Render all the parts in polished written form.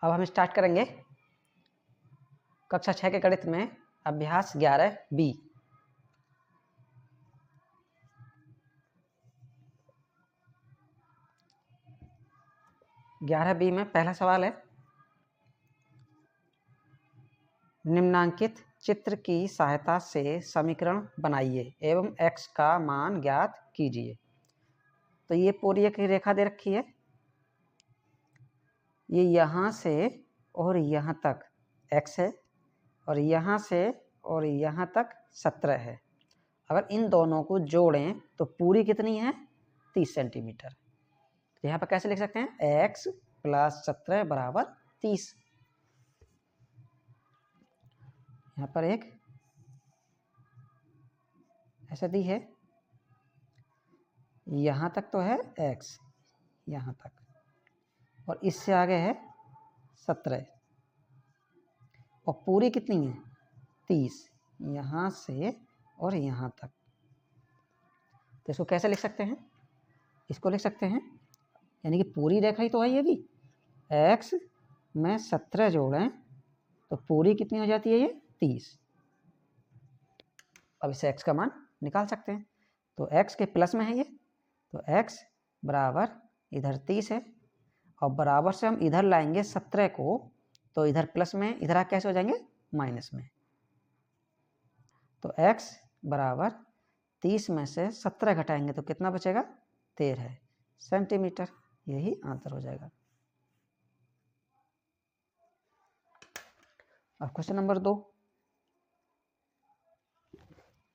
अब हम स्टार्ट करेंगे कक्षा 6 के गणित में अभ्यास 11B। 11B में पहला सवाल है, निम्नांकित चित्र की सहायता से समीकरण बनाइए एवं x का मान ज्ञात कीजिए। तो ये पूरी एक रेखा दे रखी है, ये यहाँ से और यहाँ तक x है और यहाँ से और यहाँ तक 17 है। अगर इन दोनों को जोड़ें तो पूरी कितनी है? 30 सेंटीमीटर। तो यहाँ पर कैसे लिख सकते हैं? x + 17 = 30। यहाँ पर एक ऐसा दी है, यहाँ तक तो है x, यहाँ तक, और इससे आगे है 17 और पूरी कितनी है? 30, यहाँ से और यहाँ तक। तो इसको कैसे लिख सकते हैं? इसको लिख सकते हैं, यानी कि पूरी रेखा ही तो है ये भी, x में 17 जोड़ें तो पूरी कितनी हो जाती है? ये 30। अब इसे x का मान निकाल सकते हैं। तो x के प्लस में है ये, तो x बराबर इधर 30 है और बराबर से हम इधर लाएंगे 17 को, तो इधर प्लस में, इधर आ कैसे हो जाएंगे? माइनस में। तो x बराबर 30 में से 17 घटाएंगे तो कितना बचेगा? 13 सेंटीमीटर। यही आंसर हो जाएगा। अब क्वेश्चन नंबर 2,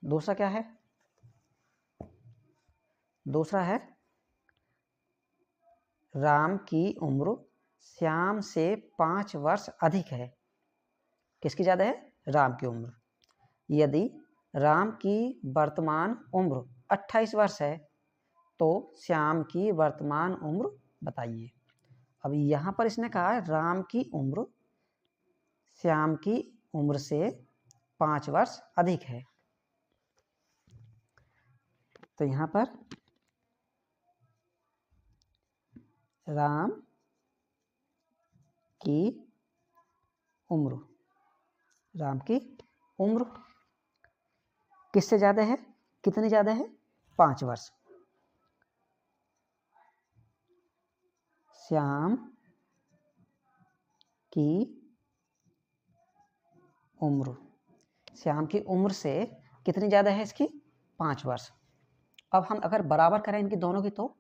दूसरा क्या है? दूसरा है, राम की उम्र श्याम से 5 वर्ष अधिक है। किसकी ज़्यादा है? राम की उम्र। यदि राम की वर्तमान उम्र 28 वर्ष है तो श्याम की वर्तमान उम्र बताइए। अब यहाँ पर इसने कहा है राम की उम्र श्याम की उम्र से 5 वर्ष अधिक है। तो यहाँ पर राम की उम्र, राम की उम्र किससे ज़्यादा है? कितनी ज़्यादा है? 5 वर्ष। श्याम की उम्र, श्याम की उम्र से कितनी ज़्यादा है? इसकी 5 वर्ष। अब हम अगर बराबर करें इनकी दोनों की, तो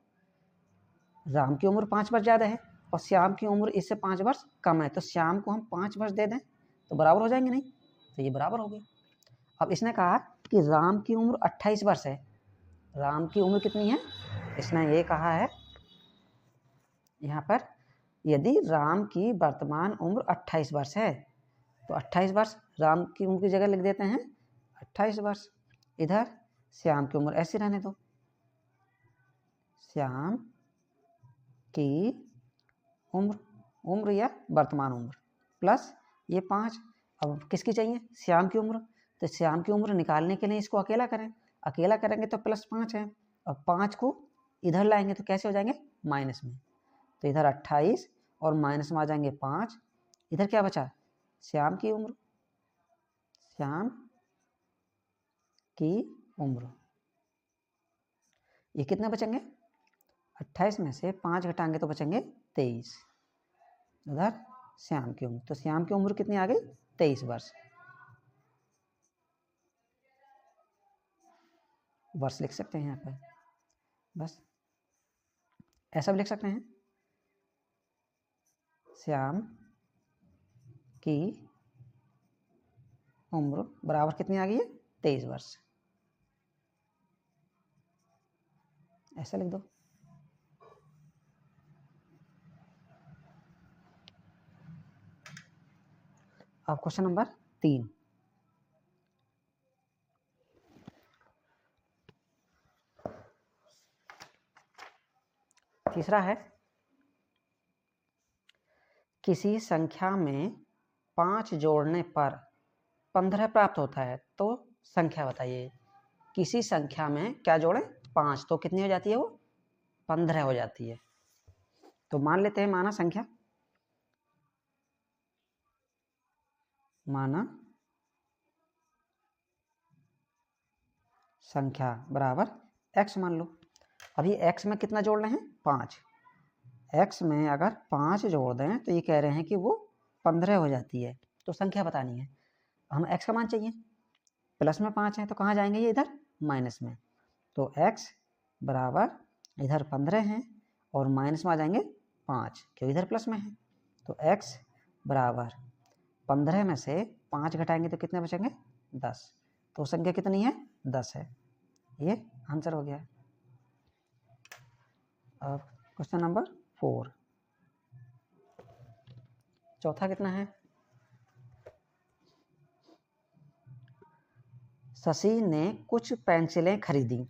राम की उम्र 5 वर्ष ज़्यादा है और श्याम की उम्र इससे 5 वर्ष कम है, तो श्याम को हम 5 वर्ष दे दें तो बराबर हो जाएंगे? नहीं, तो ये बराबर हो गए। अब इसने कहा कि राम की उम्र 28 वर्ष है। राम की उम्र कितनी है? इसने ये कहा है यहाँ पर, यदि राम की वर्तमान उम्र 28 वर्ष है तो 28 वर्ष राम की उम्र की जगह लिख देते हैं 28 वर्ष। इधर श्याम की उम्र ऐसे रहने दो, श्याम की उम्र या वर्तमान उम्र प्लस ये 5। अब किसकी चाहिए? श्याम की उम्र। तो श्याम की उम्र निकालने के लिए इसको अकेला करें, अकेला करेंगे तो +5 है और 5 को इधर लाएंगे तो कैसे हो जाएंगे? माइनस में। तो इधर 28 और माइनस में आ जाएंगे 5। इधर क्या बचा? श्याम की उम्र, श्याम की उम्र। ये कितने बचेंगे? 28 में से 5 घटाएंगे तो बचेंगे 23। उधर श्याम की उम्र, तो श्याम की उम्र कितनी आ गई? 23 वर्ष। वर्ष लिख सकते हैं यहाँ पर, बस ऐसा भी लिख सकते हैं, श्याम की उम्र बराबर कितनी आ गई है? 23 वर्ष। ऐसा लिख दो। अब क्वेश्चन नंबर 3, तीसरा है, किसी संख्या में 5 जोड़ने पर 15 प्राप्त होता है तो संख्या बताइए। किसी संख्या में क्या जोड़ें? 5, तो कितनी हो जाती है? वो 15 हो जाती है। तो मान लेते हैं, माना संख्या माना संख्या बराबर x मान लो। अभी x में कितना जोड़ रहे हैं 5, x में अगर 5 जोड़ दें तो ये कह रहे हैं कि वो 15 हो जाती है। तो संख्या बतानी है, हम x का मान चाहिए, प्लस में 5 है तो कहाँ जाएंगे ये इधर माइनस में, तो x बराबर इधर 15 है और माइनस में आ जाएंगे 5 क्योंकि इधर प्लस में है। तो x बराबर 15 में से 5 घटाएंगे तो कितने बचेंगे 10, तो संख्या कितनी है 10 है। ये आंसर हो गया। अब क्वेश्चन नंबर 4, चौथा कितना है, शशि ने कुछ पेंसिलें खरीदी,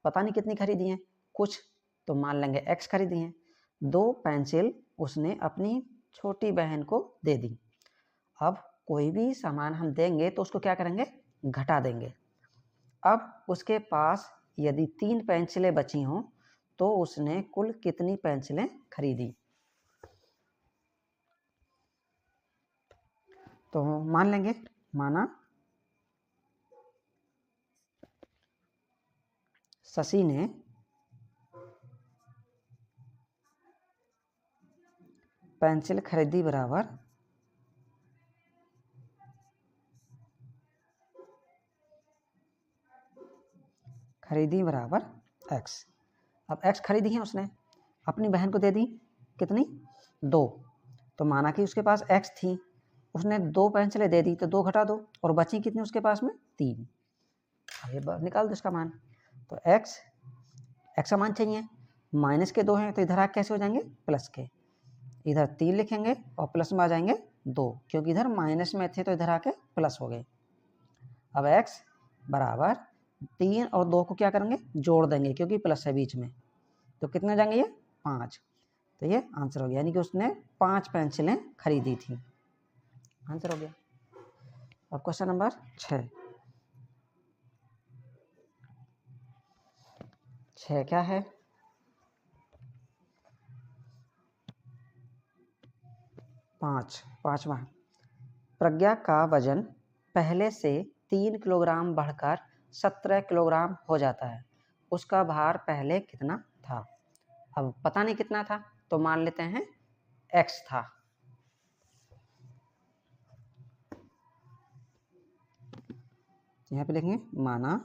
पता नहीं कितनी खरीदी हैं, कुछ तो मान लेंगे x खरीदी हैं। 2 पेंसिल उसने अपनी छोटी बहन को दे दी। अब कोई भी सामान हम देंगे तो उसको क्या करेंगे घटा देंगे। अब उसके पास यदि 3 पेंसिलें बची हों तो उसने कुल कितनी पेंसिलें खरीदी। तो मान लेंगे, माना शशि ने पेंसिल खरीदी बराबर x। अब x खरीदी है उसने, अपनी बहन को दे दी कितनी 2, तो माना कि उसके पास x थी, उसने 2 पेंसिलें दे दी तो 2 घटा दो और बची कितनी उसके पास में 3। अब ये निकाल दो इसका मान, तो x का मान चाहिए, माइनस के 2 हैं तो इधर आके कैसे हो जाएंगे प्लस के, इधर 3 लिखेंगे और प्लस में आ जाएंगे 2 क्योंकि इधर माइनस में थे तो इधर आके प्लस हो गए। अब x बराबर 3 और 2 को क्या करेंगे जोड़ देंगे क्योंकि प्लस है बीच में, तो कितने जाएंगे ये 5, तो ये आंसर हो गया, यानी कि उसने 5 पेंसिलें खरीदी थी, आंसर हो गया। और क्वेश्चन नंबर 6 क्या है, पांचवा, प्रज्ञा का वजन पहले से 3 किलोग्राम बढ़कर 17 किलोग्राम हो जाता है, उसका भार पहले कितना था। अब पता नहीं कितना था तो मान लेते हैं x था, यहाँ पे लिखेंगे माना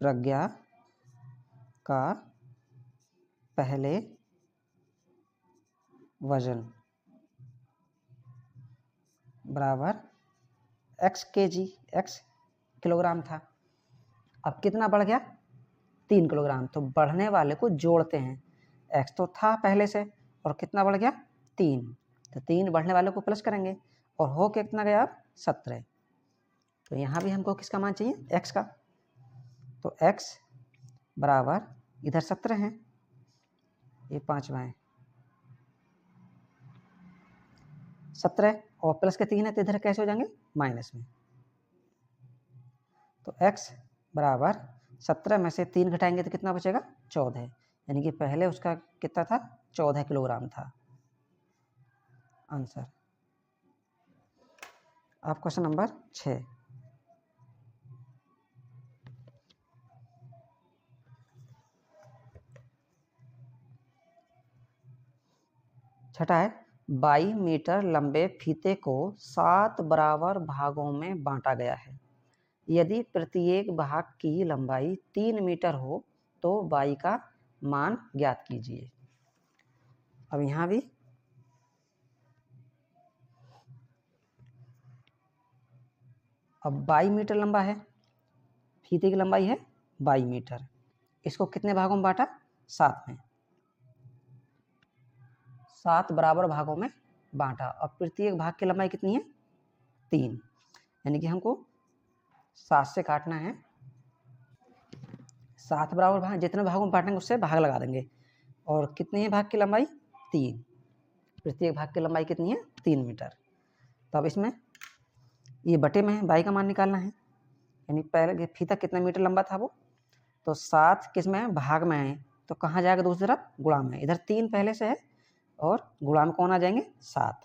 प्रज्ञा का पहले वजन बराबर x kg, x किलोग्राम था। अब कितना बढ़ गया 3 किलोग्राम, तो बढ़ने वाले को जोड़ते हैं, x तो था पहले से और कितना बढ़ गया 3, तो 3 बढ़ने वाले को प्लस करेंगे और हो के कितना गया अब 17, तो यहाँ भी हमको किसका मान चाहिए x का, तो x बराबर इधर 17 है, ये 5वां है 17 और प्लस के 3 है तो इधर कैसे हो जाएंगे माइनस में, तो x बराबर 17 में से 3 घटाएंगे तो कितना बचेगा 14, यानी कि पहले उसका कितना था 14 किलोग्राम था, आंसर। अब क्वेश्चन नंबर 6, छठा है 22 मीटर लंबे फीते को 7 बराबर भागों में बांटा गया है, यदि प्रत्येक भाग की लंबाई 3 मीटर हो तो y का मान ज्ञात कीजिए। अब यहाँ भी अब 22 मीटर लंबा है, फीते की लंबाई है 22 मीटर, इसको कितने भागों में बांटा 7 में, 7 बराबर भागों में बांटा और प्रत्येक भाग की लंबाई कितनी है 3, यानी कि हमको 7 से काटना है, 7 बराबर भाग जितने भागों में बांटेंगे उससे भाग लगा देंगे और कितनी है भाग की लंबाई 3, प्रत्येक भाग की लंबाई कितनी है 3 मीटर, तो अब इसमें ये बटे में है y का मान निकालना है, यानी पहले फीता कितना मीटर लंबा था वो, तो 7 किस में है भाग में है तो कहाँ जाएगा दूसरी तरफ गुणा में, इधर 3 पहले से है और गुणा में कौन आ जाएंगे 7,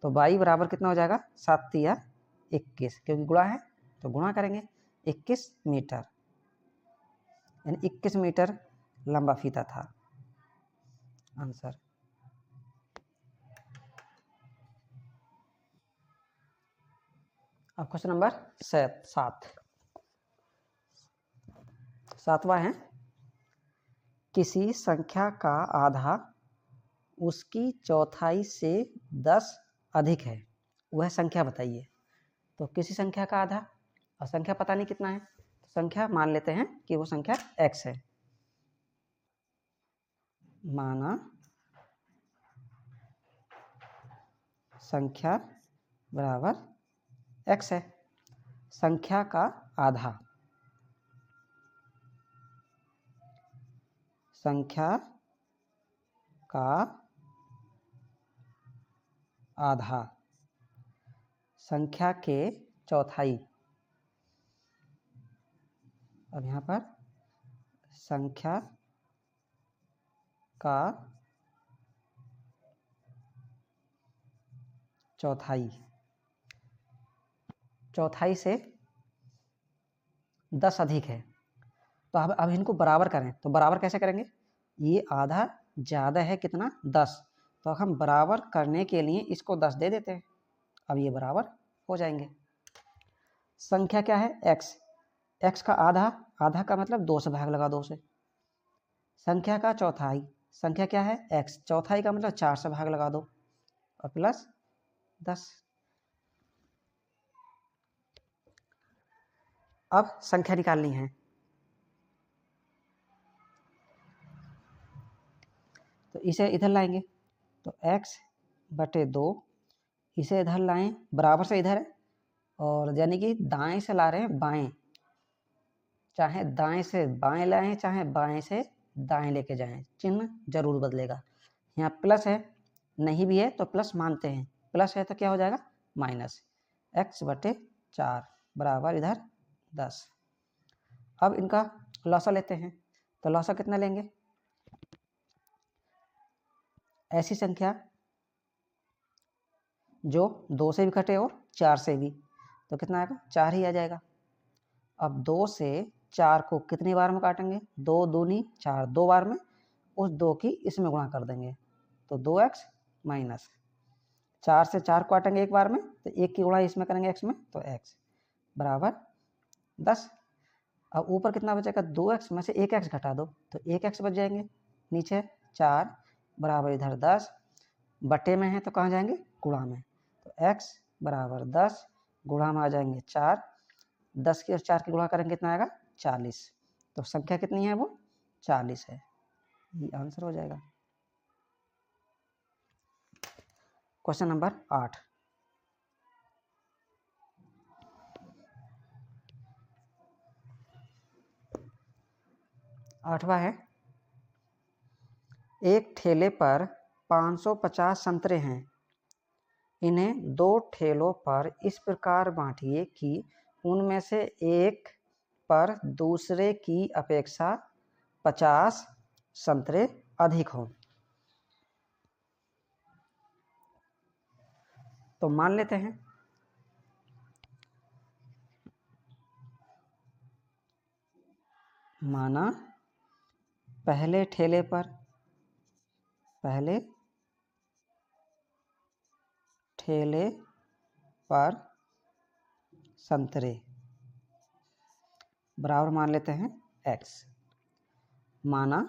तो y बराबर कितना हो जाएगा 7 तिया 21, क्योंकि गुणा है तो गुणा करेंगे 21 मीटर, यानी 21 मीटर लंबा फीता था आंसर। अब क्वेश्चन नंबर 7वां है, किसी संख्या का आधा उसकी चौथाई से 10 अधिक है, वह संख्या बताइए। तो किसी संख्या का आधा, और संख्या पता नहीं कितना है, तो संख्या मान लेते हैं कि वो संख्या x है। माना संख्या बराबर x है। संख्या का आधा, संख्या का आधा, संख्या के चौथाई। अब यहाँ पर संख्या का चौथाई, चौथाई से 10 अधिक है। तो अब इनको बराबर करें, तो बराबर कैसे करेंगे, ये आधा ज़्यादा है कितना 10, तो हम बराबर करने के लिए इसको 10 दे देते हैं। अब ये बराबर हो जाएंगे। संख्या क्या है x, x का आधा, आधा का मतलब 2 से भाग लगा 2 से। संख्या का चौथाई, संख्या क्या है x, चौथाई का मतलब 4 से भाग लगा दो और प्लस 10। अब संख्या निकालनी है, तो इसे इधर लाएंगे, तो x बटे 2, इसे इधर लाएं, बराबर से इधर है, और यानी कि दाएं से ला रहे हैं बाएं, चाहे दाएं से बाएं लाएं चाहे बाएं से दाएं लेके जाएं, चिन्ह जरूर बदलेगा। यहाँ प्लस है, नहीं भी है तो प्लस मानते हैं, प्लस है तो क्या हो जाएगा माइनस, x बटे 4 बराबर इधर 10। अब इनका लौसा लेते हैं, तो लौसा कितना लेंगे, ऐसी संख्या जो 2 से भी कटे और 4 से भी, तो कितना आएगा 4 ही आ जाएगा। अब 2 से 4 को कितनी बार में काटेंगे, 2 दूनी 4, 2 बार में, उस 2 की इसमें गुणा कर देंगे, तो 2x माइनस 4 से 4 को काटेंगे एक बार में, तो 1 की गुणा इसमें करेंगे x में, तो x बराबर 10। अब ऊपर कितना बचेगा, 2x में से 1x घटा दो, तो 1x बच जाएंगे, नीचे 4 बराबर इधर 10, बटे में है तो कहाँ जाएंगे गुणा में, तो x बराबर 10, गुणा में आ जाएंगे 4, 10 की और 4 की गुणा करेंगे कितना आएगा 40, तो संख्या कितनी है वो 40 है, ये आंसर हो जाएगा। क्वेश्चन नंबर 8, आठवां है, एक ठेले पर 550 संतरे हैं, इन्हें 2 ठेलों पर इस प्रकार बांटिए कि उनमें से एक पर दूसरे की अपेक्षा 50 संतरे अधिक हों। तो मान लेते हैं माना पहले ठेले पर संतरे बराबर मान लेते हैं x, माना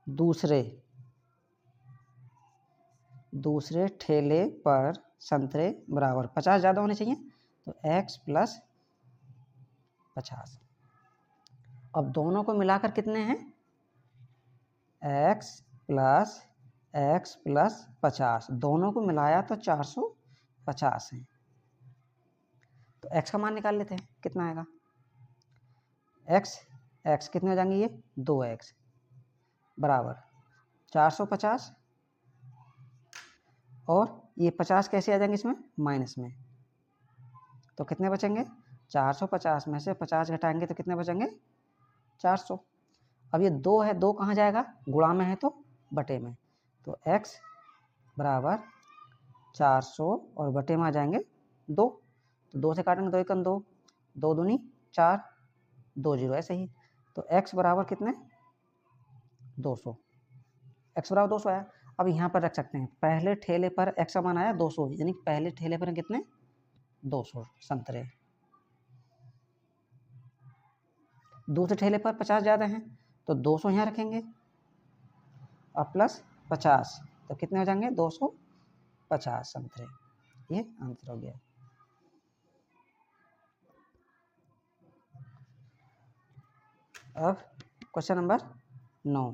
दूसरे ठेले पर संतरे बराबर 50 ज़्यादा होने चाहिए, तो x प्लस 50। अब दोनों को मिलाकर कितने हैं, x प्लस 50, दोनों को मिलाया तो 450 है। तो x का मान निकाल लेते हैं, कितना आएगा, x कितने हो जाएंगे, ये 2x बराबर 450, और ये 50 कैसे आ जाएंगे इसमें माइनस में, तो कितने बचेंगे 450 में से 50 घटाएंगे तो कितने बचेंगे 400। अब ये 2 है, 2 कहाँ जाएगा, गुणा में है तो बटे में, तो x बराबर 400 और बटे में आ जाएंगे 2, तो 2 से काटेंगे 2 एकम 2, 2 दूनी 4, 2 जीरो ऐसे ही। तो x बराबर कितने 200, x बराबर 200 आया। अब यहाँ पर रख सकते हैं, पहले ठेले पर x का मान आया 200, यानी पहले ठेले पर कितने 200 संतरे। दूसरे ठेले पर 50 ज़्यादा हैं तो 200 यहाँ रखेंगे और प्लस 50, तो कितने हो जाएंगे 250 संतरे। ये आंसर हो गया। अब क्वेश्चन नंबर 9,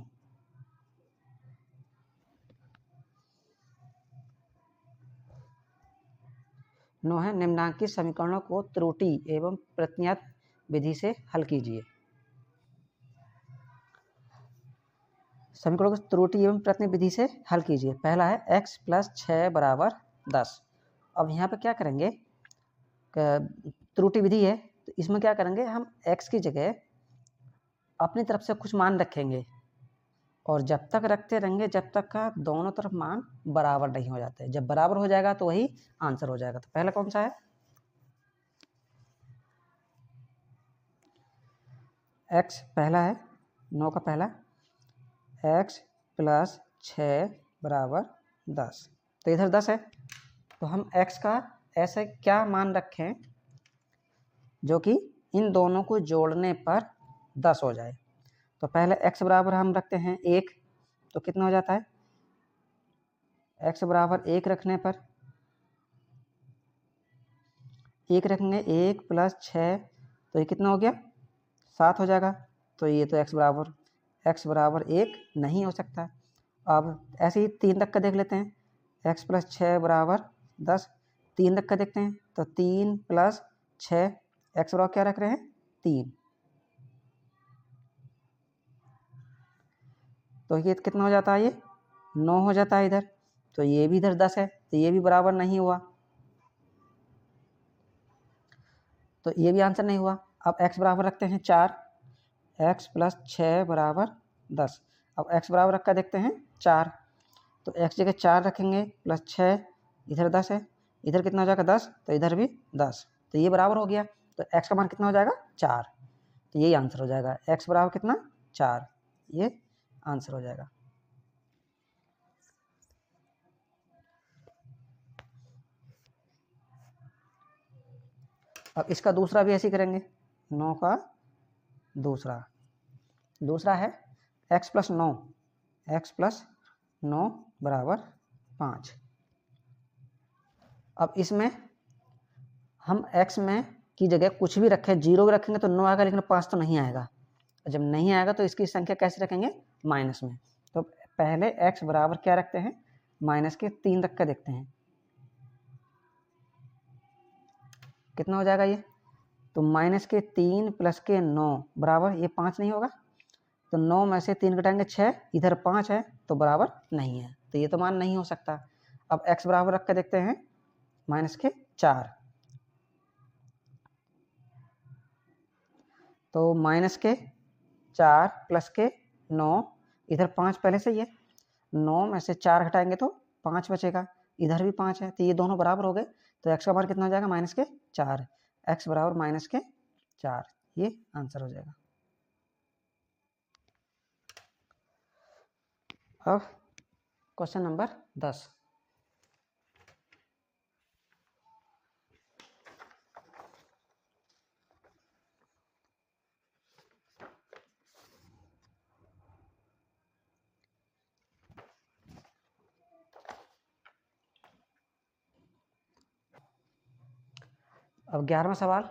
है निम्नांकित समीकरणों को त्रुटि एवं प्रतिज्ञात विधि से हल कीजिए। समीकरणों को त्रुटि एवं प्रतिज्ञात विधि से हल कीजिए। पहला है x + 6 = 10। अब यहाँ पे क्या करेंगे, त्रुटि विधि है तो इसमें क्या करेंगे, हम x की जगह अपनी तरफ से कुछ मान रखेंगे और जब तक रखते रहेंगे जब तक का दोनों तरफ मान बराबर नहीं हो जाते। जब बराबर हो जाएगा तो वही आंसर हो जाएगा। तो पहला कौन सा है, x पहला है 9 का पहला, x + 6 = 10। तो इधर 10 है तो हम x का ऐसे क्या मान रखें जो कि इन दोनों को जोड़ने पर 10 हो जाए। तो पहले x बराबर हम रखते हैं 1, तो कितना हो जाता है, x बराबर 1 रखने पर 1 रखेंगे 1 + 6, तो ये कितना हो गया 7 हो जाएगा। तो ये तो x बराबर 1 नहीं हो सकता। अब ऐसे ही 3 तक का देख लेते हैं, x + 6 = 10, 3 तक का देखते हैं तो 3 + 6, x बराबर क्या रख रहे हैं 3, तो ये कितना हो जाता है, ये 9 हो जाता है इधर। तो ये भी इधर 10 है तो ये भी बराबर नहीं हुआ, तो ये भी आंसर नहीं हुआ। अब x बराबर रखते हैं 4, x + 6 = 10। अब x बराबर रख कर देखते हैं 4, तो x जगह 4 रखेंगे प्लस 6, इधर 10 है, इधर कितना हो जाएगा 10, तो इधर भी 10, तो ये बराबर हो गया। तो x का मान कितना हो जाएगा 4, तो यही आंसर हो जाएगा। x बराबर कितना 4, ये आंसर हो जाएगा। अब इसका दूसरा भी ऐसे ही करेंगे, 9 का दूसरा है x + 9 = 5। अब इसमें हम x में की जगह कुछ भी रखें, 0 भी रखेंगे तो 9 आएगा, लेकिन 5 तो नहीं आएगा। जब नहीं आएगा तो इसकी संख्या कैसे रखेंगे, माइनस में। तो पहले x बराबर क्या रखते हैं, -3 रख कर देखते हैं कितना हो जाएगा ये। तो -3 + 9 बराबर ये 5 नहीं होगा, तो 9 में से 3 घटाएंगे 6, इधर 5 है तो बराबर नहीं है, तो ये तो मान नहीं हो सकता। अब x बराबर रख कर देखते हैं -4, तो -4 + 9, इधर 5 पहले से ही है, 9 में से 4 घटाएंगे तो 5 बचेगा, इधर भी 5 है, तो ये दोनों बराबर हो गए। तो x का मान कितना हो जाएगा -4, x बराबर -4, ये आंसर हो जाएगा। अब क्वेश्चन नंबर 10, अब 11वां सवाल,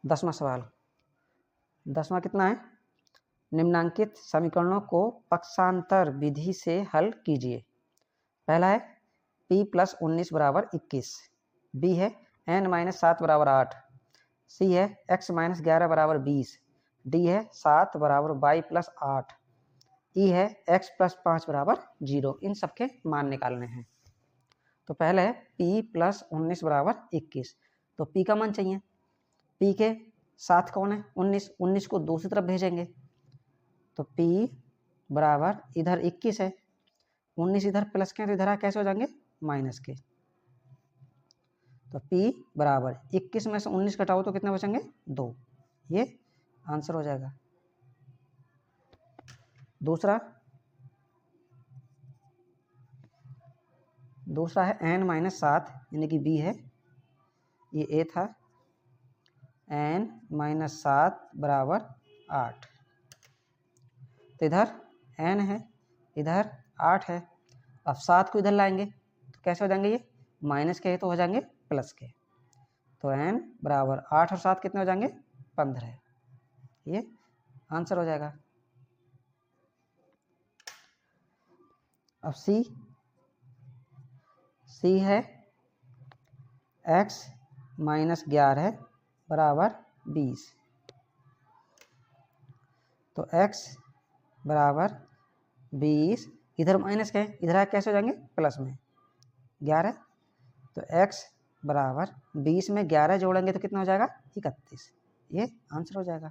10वां सवाल। 10वां कितना है, निम्नांकित समीकरणों को पक्षांतर विधि से हल कीजिए। पहला है p + 19 = 21, b है n - 7 = 8, c है x - 11 = 20, d है 7 = y + 8, e है x + 5 = 0। इन सबके मान निकालने हैं। तो पहले है p + 19 = 21, तो p का मान चाहिए। p के साथ कौन है 19 को दूसरी तरफ भेजेंगे, तो p बराबर इधर 21 है 19 इधर प्लस के हैं तो इधर कैसे हो जाएंगे माइनस के। तो P बराबर 21 में से 19 घटाओ तो कितने बचेंगे 2, ये आंसर हो जाएगा। दूसरा है n-7 यानी कि B है, ये A था, n-7 बराबर 8। तो इधर n है, इधर 8 है। अब 7 को इधर लाएंगे तो कैसे हो जाएंगे, ये माइनस के है तो हो जाएंगे प्लस के। तो n बराबर 8 और 7 कितने हो जाएंगे 15, ये आंसर हो जाएगा। अब C है x माइनस 11 बराबर 20। तो x बराबर 20, इधर माइनस के इधर कैसे हो जाएंगे प्लस में 11। तो x बराबर 20 में 11 जोड़ेंगे तो कितना हो जाएगा 31, ये आंसर हो जाएगा।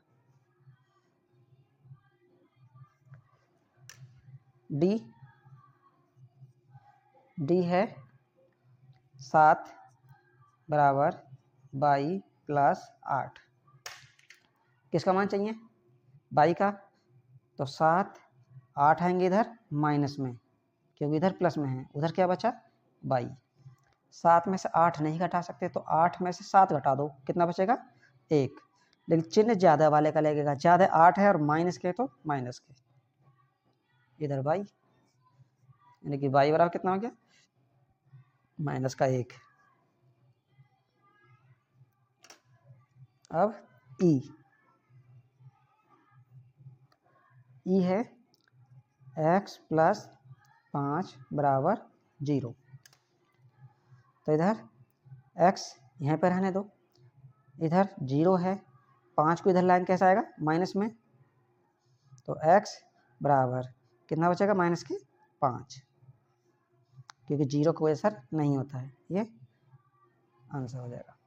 D है 7 बराबर 22 प्लस 8। किसका मान चाहिए 22 का। तो 7 8 आएंगे इधर माइनस में क्योंकि इधर प्लस में है, उधर क्या बचा 22। 7 में से 8 नहीं घटा सकते तो 8 में से 7 घटा दो, कितना बचेगा 1। लेकिन चिन्ह ज़्यादा वाले का लगेगा, ज़्यादा 8 है और माइनस के तो माइनस के, इधर 22 यानी कि 22 बराबर कितना हो गया माइनस का 1। अब E है x प्लस 5 बराबर 0। तो इधर x यहाँ पर रहने दो, इधर 0 है, 5 को इधर लाइन कैसा आएगा माइनस में। तो x बराबर कितना बचेगा माइनस के 5, क्योंकि 0 कोई असर नहीं होता है, ये आंसर हो जाएगा।